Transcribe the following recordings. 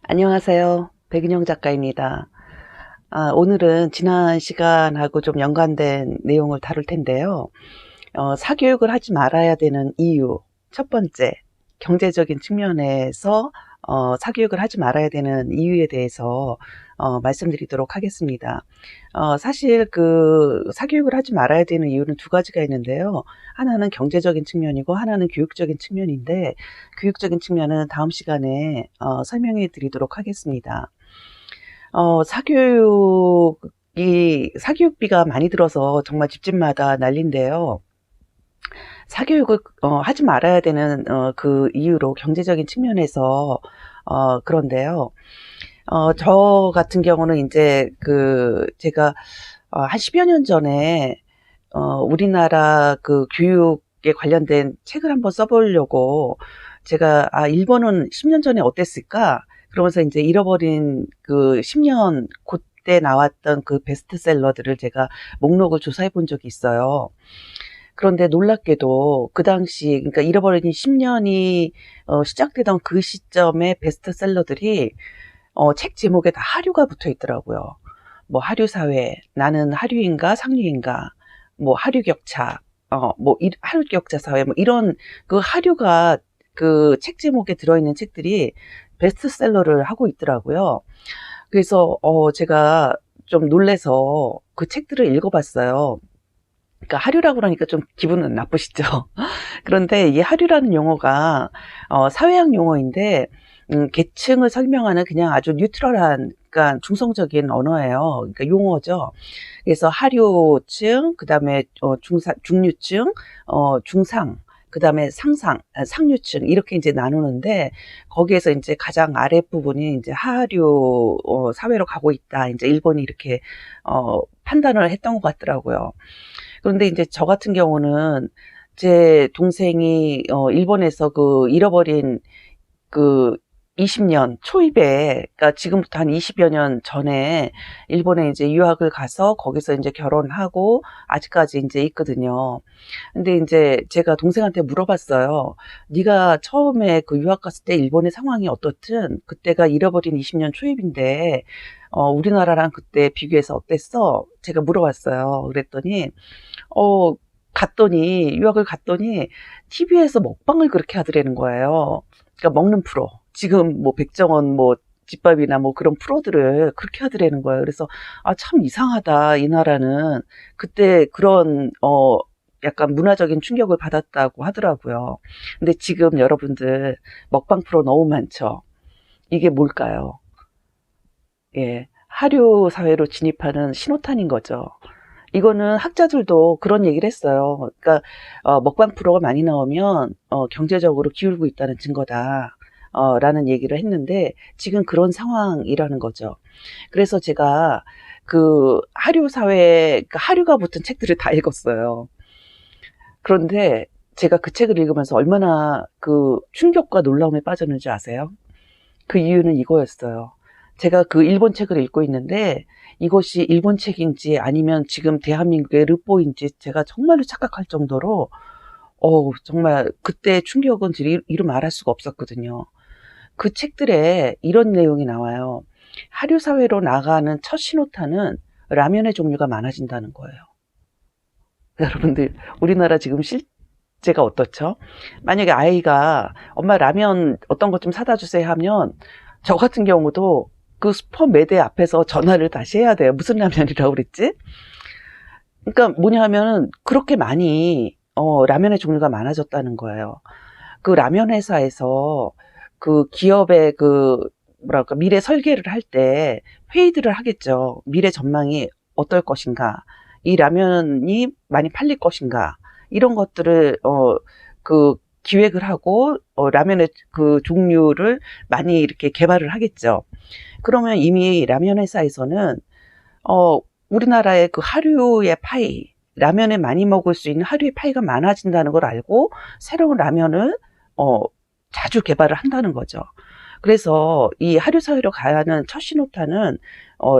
안녕하세요. 백은영 작가입니다. 오늘은 지난 시간하고 좀 연관된 내용을 다룰 텐데요. 사교육을 하지 말아야 되는 이유. 첫 번째, 경제적인 측면에서 사교육을 하지 말아야 되는 이유에 대해서 말씀드리도록 하겠습니다. 사실 사교육을 하지 말아야 되는 이유는 두 가지가 있는데요. 하나는 경제적인 측면이고 하나는 교육적인 측면인데, 교육적인 측면은 다음 시간에 설명해 드리도록 하겠습니다. 사교육비가 많이 들어서 정말 집집마다 난리인데요. 사교육을 하지 말아야 되는 그 이유로 경제적인 측면에서 그런데요. 저 같은 경우는 이제 제가 한 10여 년 전에 우리나라 그 교육에 관련된 책을 한번 써보려고 제가 일본은 10년 전에 어땠을까? 그러면서 이제 잃어버린 그 10년 그때 나왔던 그 베스트셀러들을 제가 목록을 조사해 본 적이 있어요. 그런데 놀랍게도 그 당시, 그러니까 잃어버린 10년이 시작되던 그 시점의 베스트셀러들이 책 제목에 다 하류가 붙어 있더라고요. 뭐 하류사회, 나는 하류인가 상류인가, 뭐 하류격차, 하류격차 사회, 뭐 이런 그 하류가 그 책 제목에 들어있는 책들이 베스트셀러를 하고 있더라고요. 그래서 제가 좀 놀래서 그 책들을 읽어봤어요. 그러니까 하류라고 그러니까 좀 기분은 나쁘시죠. 그런데 이 하류라는 용어가 사회학 용어인데 계층을 설명하는 그냥 아주 뉴트럴한, 그러니까 중성적인 언어예요. 그러니까 용어죠. 그래서 하류층, 그다음에 중류층, 중상, 그다음에 상류층 이렇게 이제 나누는데, 거기에서 이제 가장 아랫부분이 이제 하류 사회로 가고 있다. 이제 일본이 이렇게 판단을 했던 것 같더라고요. 그런데 이제 저 같은 경우는 제 동생이 일본에서 그 잃어버린 그 20년 초입에, 그러니까 지금부터 한 20여 년 전에 일본에 이제 유학을 가서 거기서 이제 결혼하고 아직까지 이제 있거든요. 근데 이제 제가 동생한테 물어봤어요. 네가 처음에 그 유학 갔을 때 일본의 상황이 어떻든, 그때가 잃어버린 20년 초입인데 우리나라랑 그때 비교해서 어땠어? 제가 물어봤어요. 그랬더니 어, 유학을 갔더니, TV에서 먹방을 그렇게 하더라는 거예요. 그러니까 먹는 프로. 지금 뭐 백종원 뭐 집밥이나 뭐 그런 프로들을 그렇게 하더라는 거예요. 그래서, 참 이상하다, 이 나라는. 그때 그런, 약간 문화적인 충격을 받았다고 하더라고요. 근데 지금 여러분들 먹방 프로 너무 많죠? 이게 뭘까요? 예. 하류 사회로 진입하는 신호탄인 거죠. 이거는 학자들도 그런 얘기를 했어요. 그러니까 먹방 프로가 많이 나오면 경제적으로 기울고 있다는 증거다. 라는 얘기를 했는데 지금 그런 상황이라는 거죠. 그래서 제가 그 하류 사회, 그 하류가 붙은 책들을 다 읽었어요. 그런데 제가 그 책을 읽으면서 얼마나 그 충격과 놀라움에 빠졌는지 아세요? 그 이유는 이거였어요. 제가 그 일본 책을 읽고 있는데 이것이 일본 책인지 아니면 지금 대한민국의 르뽀인지 제가 정말로 착각할 정도로 정말 그때 충격은 이루 말할 수가 없었거든요. 그 책들에 이런 내용이 나와요. 하류 사회로 나가는 첫 신호탄은 라면의 종류가 많아진다는 거예요. 여러분들, 우리나라 지금 실제가 어떻죠? 만약에 아이가 엄마 라면 어떤 것 좀 사다 주세요 하면 저 같은 경우도 그 슈퍼 매대 앞에서 전화를 다시 해야 돼요. 무슨 라면이라고 그랬지? 그러니까 뭐냐 하면은 그렇게 많이 라면의 종류가 많아졌다는 거예요. 그 라면 회사에서 그 기업의 뭐랄까 미래 설계를 할 때 회의들을 하겠죠. 미래 전망이 어떨 것인가, 이 라면이 많이 팔릴 것인가, 이런 것들을 그 기획을 하고 라면의 그 종류를 많이 이렇게 개발을 하겠죠. 그러면 이미 라면 회사에서는 어 우리나라의 그 하류의 파이, 라면에 많이 먹을 수 있는 하류의 파이가 많아진다는 걸 알고 새로운 라면을 어 자주 개발을 한다는 거죠. 그래서 이 하류 사회로 가야 하는 첫 신호탄은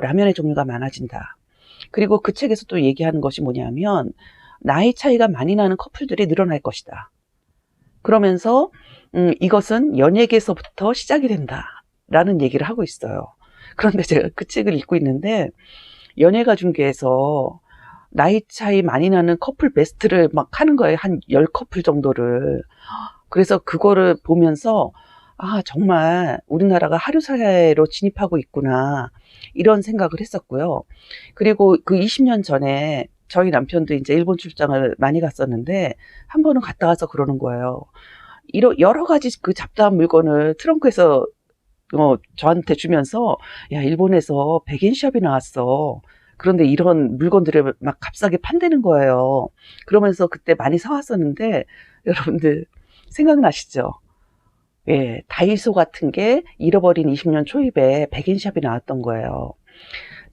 라면의 종류가 많아진다. 그리고 그 책에서 또 얘기하는 것이 뭐냐면 나이 차이가 많이 나는 커플들이 늘어날 것이다. 그러면서 이것은 연예계에서부터 시작이 된다. 라는 얘기를 하고 있어요. 그런데 제가 그 책을 읽고 있는데 연예가 중계에서 나이 차이 많이 나는 커플 베스트를 막 하는 거예요. 한 10커플 정도를. 그래서 그거를 보면서 아, 정말 우리나라가 하류 사회로 진입하고 있구나. 이런 생각을 했었고요. 그리고 그 20년 전에 저희 남편도 이제 일본 출장을 많이 갔었는데 한 번은 갔다 와서 그러는 거예요. 여러 가지 그 잡다한 물건을 트렁크에서 저한테 주면서 야, 일본에서 백엔샵이 나왔어. 그런데 이런 물건들을 막 값싸게 판다는 거예요. 그러면서 그때 많이 사왔었는데 여러분들 생각나시죠? 예, 다이소 같은 게 잃어버린 20년 초입에 백엔샵이 나왔던 거예요.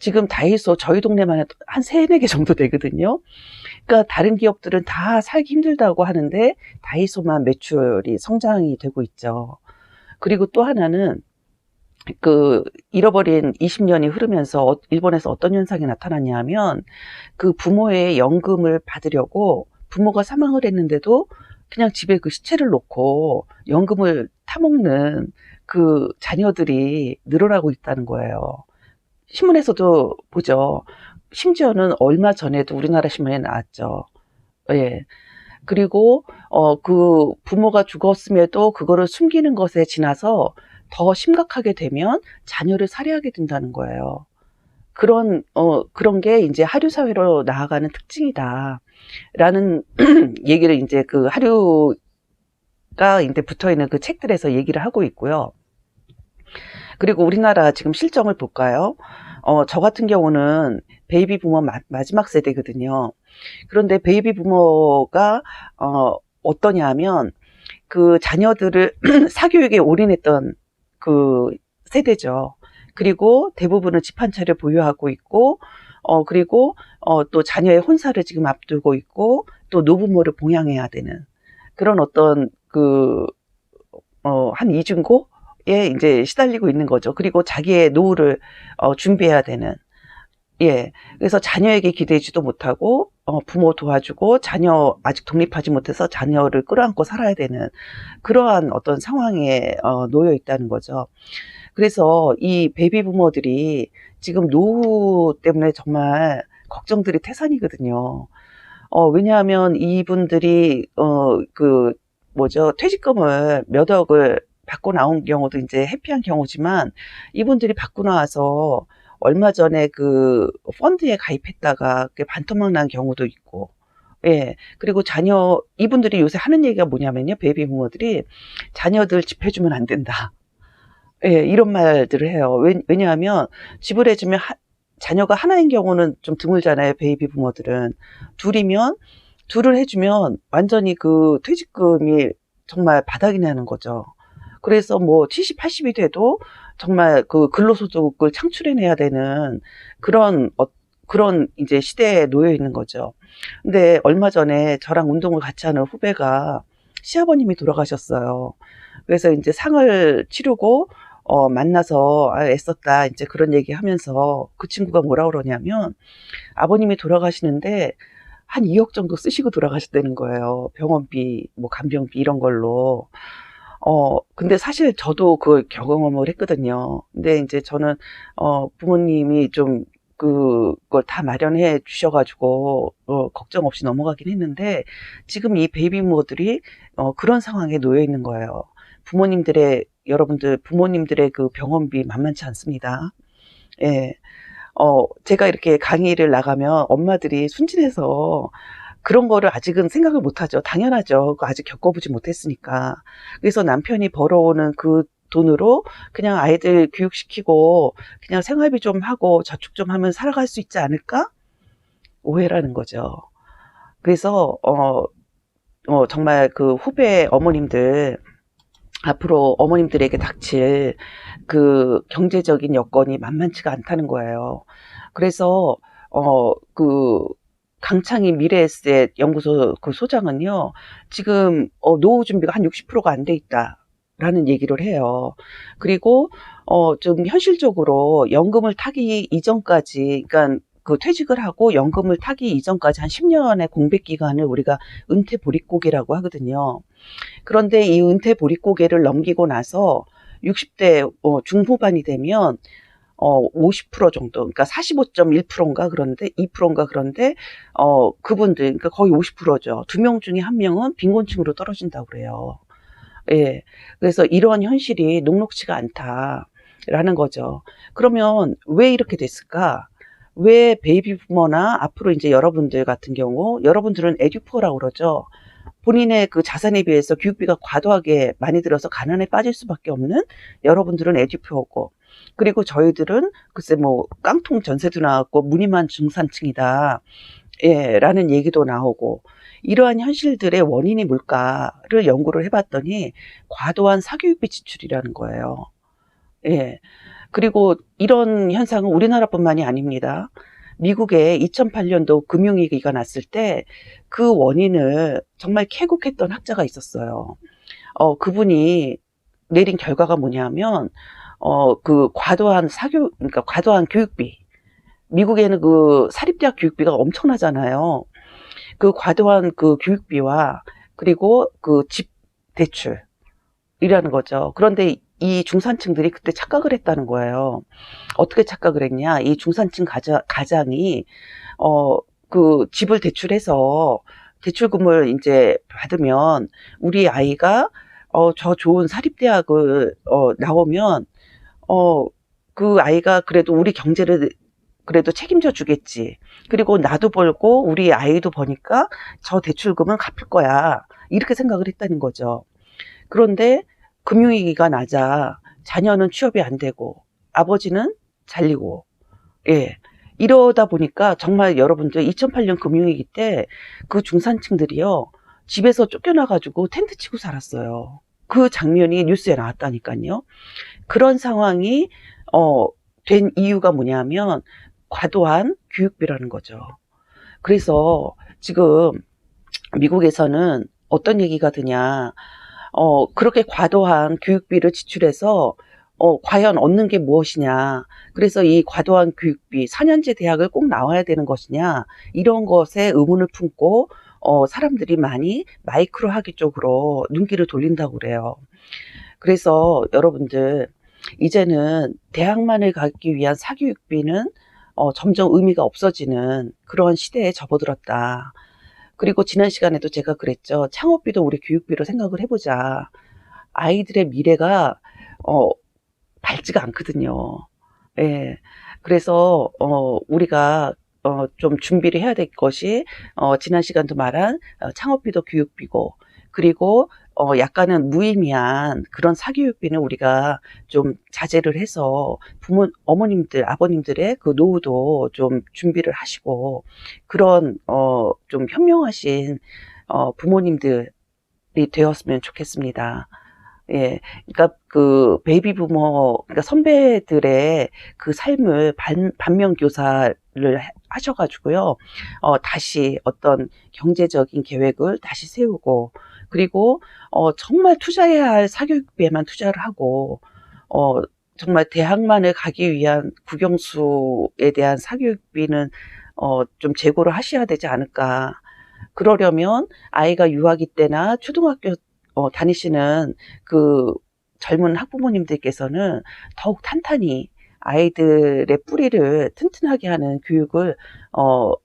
지금 다이소 저희 동네만 해도 한 3, 4개 정도 되거든요. 그러니까 다른 기업들은 다 살기 힘들다고 하는데 다이소만 매출이 성장이 되고 있죠. 그리고 또 하나는 그 잃어버린 20년이 흐르면서 일본에서 어떤 현상이 나타났냐 하면 그 부모의 연금을 받으려고 부모가 사망을 했는데도 그냥 집에 그 시체를 놓고 연금을 타먹는 그 자녀들이 늘어나고 있다는 거예요. 신문에서도 보죠. 심지어는 얼마 전에도 우리나라 신문에 나왔죠. 예. 그리고 그 부모가 죽었음에도 그거를 숨기는 것에 지나서 더 심각하게 되면 자녀를 살해하게 된다는 거예요. 그런 게 이제 하류 사회로 나아가는 특징이다. 라는 얘기를 이제 그 하류가 이제 붙어 있는 그 책들에서 얘기를 하고 있고요. 그리고 우리나라 지금 실정을 볼까요? 저 같은 경우는 베이비 부모 마지막 세대거든요. 그런데 베이비 부모가 어떠냐 하면 그 자녀들을 사교육에 올인했던 그 세대죠. 그리고 대부분은 집 한 채를 보유하고 있고, 그리고 또 자녀의 혼사를 지금 앞두고 있고, 또 노부모를 봉양해야 되는 그런 어떤 한 이중고에 이제 시달리고 있는 거죠. 그리고 자기의 노후를 준비해야 되는. 예. 그래서 자녀에게 기대지도 못하고, 부모 도와주고, 자녀 아직 독립하지 못해서 자녀를 끌어안고 살아야 되는 그러한 어떤 상황에 놓여 있다는 거죠. 그래서 이 베이비 부모들이 지금 노후 때문에 정말 걱정들이 태산이거든요. 왜냐하면 이분들이, 퇴직금을 몇 억을 받고 나온 경우도 이제 해피한 경우지만 이분들이 받고 나와서 얼마 전에 그 펀드에 가입했다가 반토막 난 경우도 있고, 예. 그리고 이분들이 요새 하는 얘기가 뭐냐면요. 베이비 부모들이 자녀들 집 해주면 안 된다. 예, 이런 말들을 해요. 왜냐하면 집을 해주면 자녀가 하나인 경우는 좀 드물잖아요. 베이비 부모들은. 둘을 해주면 완전히 그 퇴직금이 정말 바닥이 나는 거죠. 그래서 뭐 70, 80이 돼도 정말 그 근로소득을 창출해내야 되는 그런 이제 시대에 놓여 있는 거죠. 근데 얼마 전에 저랑 운동을 같이 하는 후배가 시아버님이 돌아가셨어요. 그래서 이제 상을 치르고 만나서 애썼다 이제 그런 얘기 하면서 그 친구가 뭐라 그러냐면 아버님이 돌아가시는데 한 2억 정도 쓰시고 돌아가셨다는 거예요. 병원비, 뭐 간병비 이런 걸로. 근데 사실 저도 그 경험을 했거든요. 근데 이제 저는 부모님이 좀 그걸 다 마련해 주셔가지고 걱정 없이 넘어가긴 했는데 지금 이 베이비부모들이 그런 상황에 놓여 있는 거예요. 여러분들 부모님들의 그 병원비 만만치 않습니다. 예. 제가 이렇게 강의를 나가면 엄마들이 순진해서 그런 거를 아직은 생각을 못 하죠. 당연하죠. 그거 아직 겪어보지 못했으니까. 그래서 남편이 벌어오는 그 돈으로 그냥 아이들 교육시키고 그냥 생활비 좀 하고 저축 좀 하면 살아갈 수 있지 않을까? 오해라는 거죠. 그래서 정말 그 후배 어머님들 앞으로 어머님들에게 닥칠 그 경제적인 여건이 만만치가 않다는 거예요. 그래서 그 강창희 미래에셋 연구소 그 소장은요, 지금 노후 준비가 한 60%가 안 돼 있다라는 얘기를 해요. 그리고 좀 현실적으로 연금을 타기 이전까지, 그러니까 그 퇴직을 하고 연금을 타기 이전까지 한 10년의 공백 기간을 우리가 은퇴 보릿고개라고 하거든요. 그런데 이 은퇴 보릿고개를 넘기고 나서 60대 중후반이 되면 50% 정도, 그러니까 45.1%인가 그런데 2%인가 그런데 그분들, 그러니까 거의 50%죠. 2명 중에 1명은 빈곤층으로 떨어진다고 그래요. 예. 그래서 이러한 현실이 녹록지가 않다라는 거죠. 그러면 왜 이렇게 됐을까? 왜 베이비 부머나 앞으로 이제 여러분들 같은 경우, 여러분들은 에듀포라고 그러죠. 본인의 그 자산에 비해서 교육비가 과도하게 많이 들어서 가난에 빠질 수밖에 없는 여러분들은 에듀포고, 그리고 저희들은 글쎄 뭐 깡통 전세도 나왔고 무늬만 중산층이다, 예, 라는 얘기도 나오고, 이러한 현실들의 원인이 뭘까를 연구를 해봤더니 과도한 사교육비 지출이라는 거예요. 예. 그리고 이런 현상은 우리나라뿐만이 아닙니다. 미국에 2008년도 금융위기가 났을 때 그 원인을 정말 캐곡했던 학자가 있었어요. 그분이 내린 결과가 뭐냐면, 그 과도한 그러니까 과도한 교육비. 미국에는 그 사립대학 교육비가 엄청나잖아요. 그 과도한 그 교육비와 그리고 그 집 대출이라는 거죠. 그런데 이 중산층들이 그때 착각을 했다는 거예요. 어떻게 착각을 했냐? 이 중산층 가장이 그 집을 대출해서 대출금을 이제 받으면 우리 아이가 저 좋은 사립대학을 나오면 그 아이가 그래도 우리 경제를 그래도 책임져 주겠지. 그리고 나도 벌고 우리 아이도 버니까 저 대출금은 갚을 거야. 이렇게 생각을 했다는 거죠. 그런데 금융위기가 나자 자녀는 취업이 안 되고 아버지는 잘리고, 예. 이러다 보니까 정말 여러분들 2008년 금융위기 때 그 중산층들이요, 집에서 쫓겨나가지고 텐트 치고 살았어요. 그 장면이 뉴스에 나왔다니까요. 그런 상황이 된 이유가 뭐냐면 과도한 교육비라는 거죠. 그래서 지금 미국에서는 어떤 얘기가 드냐, 그렇게 과도한 교육비를 지출해서 과연 얻는 게 무엇이냐. 그래서 이 과도한 교육비, 4년제 대학을 꼭 나와야 되는 것이냐, 이런 것에 의문을 품고 사람들이 많이 마이크로 학위 쪽으로 눈길을 돌린다고 그래요. 그래서 여러분들, 이제는 대학만을 가기 위한 사교육비는 점점 의미가 없어지는 그런 시대에 접어들었다. 그리고 지난 시간에도 제가 그랬죠. 창업비도 우리 교육비로 생각을 해보자. 아이들의 미래가 밝지가 않거든요. 예. 그래서 우리가 좀 준비를 해야 될 것이, 지난 시간도 말한 창업비도 교육비고, 그리고 약간은 무의미한 그런 사교육비는 우리가 좀 자제를 해서 어머님들, 아버님들의 그 노후도 좀 준비를 하시고, 그런 좀 현명하신 부모님들이 되었으면 좋겠습니다. 예. 그러니까 그 베이비 부머, 그러니까 선배들의 그 삶을 반면 교사를 하셔 가지고요. 다시 어떤 경제적인 계획을 다시 세우고, 그리고 정말 투자해야 할 사교육비에만 투자를 하고, 정말 대학만을 가기 위한 국영수에 대한 사교육비는 좀 재고를 하셔야 되지 않을까. 그러려면 아이가 유아기 때나 초등학교 다니시는 그 젊은 학부모님들께서는 더욱 탄탄히 아이들의 뿌리를 튼튼하게 하는 교육을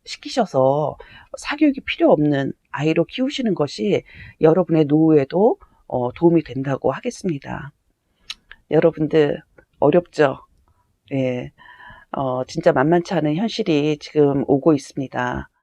시키셔서 사교육이 필요 없는 아이로 키우시는 것이 여러분의 노후에도 도움이 된다고 하겠습니다. 여러분들 어렵죠? 예. 진짜 만만치 않은 현실이 지금 오고 있습니다.